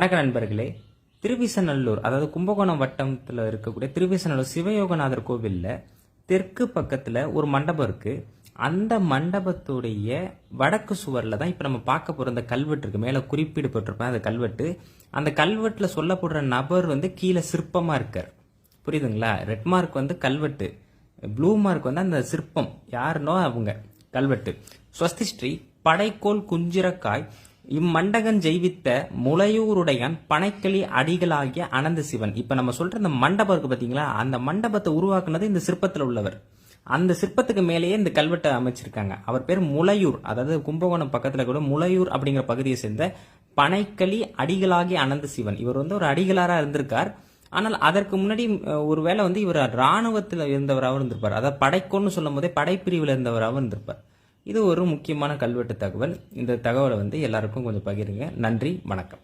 வணக்க நண்பர்களே. திருவிசநல்லூர், அதாவது கும்பகோணம் வட்டத்தில் இருக்கக்கூடிய திருவிசநல்லூர் சிவயோகநாதர் கோவிலில் தெற்கு பக்கத்தில் ஒரு மண்டபம் இருக்கு. அந்த மண்டபத்துடைய வடக்கு சுவரில் தான் இப்போ நம்ம பார்க்க போகிற அந்த கல்வெட்டு இருக்கு. மேலே குறிப்பீடு போட்டிருப்பேன் அந்த கல்வெட்டு. அந்த கல்வெட்டில் சொல்லப்படுற நபர் கீழே சிற்பமாக இருக்கார். புரியுதுங்களா? ரெட் மார்க் கல்வெட்டு, ப்ளூ மார்க் அந்த சிற்பம். யாருன்னோ அவங்க கல்வெட்டு. ஸ்வஸ்தி ஸ்ரீ படைக்கோள் குஞ்சிரக்காய் இம்மண்டகன் ஜெய்வித்த முளையூருடையான் பனைக்களி அடிகளாகிய அனந்த சிவன். இப்ப நம்ம சொல்ற இந்த மண்டபம் இருக்கு பாத்தீங்களா, அந்த மண்டபத்தை உருவாக்குனது இந்த சிற்பத்தில் உள்ளவர். அந்த சிற்பத்துக்கு மேலேயே இந்த கல்வெட்டை அமைச்சிருக்காங்க. அவர் பேர் முளையூர், அதாவது கும்பகோணம் பக்கத்துல கூட முளையூர் அப்படிங்கிற பகுதியை சேர்ந்த பனைக்களி அடிகளாகிய அனந்த சிவன். இவர் ஒரு அடிகளாரா இருந்திருக்கார். ஆனால் அதற்கு முன்னாடி ஒருவேளை இவர் ராணுவத்தில் இருந்தவராகவும் இருந்திருப்பார். அதாவது படைக்கோன்னு சொல்லும் போதே படைப்பிரிவில் இருந்தவராகவும் இருந்திருப்பார். இது ஒரு முக்கியமான கல்வெட்டு தகவல். இந்த தகவலை எல்லாருக்கும் கொஞ்சம் பகிருங்க. நன்றி, வணக்கம்.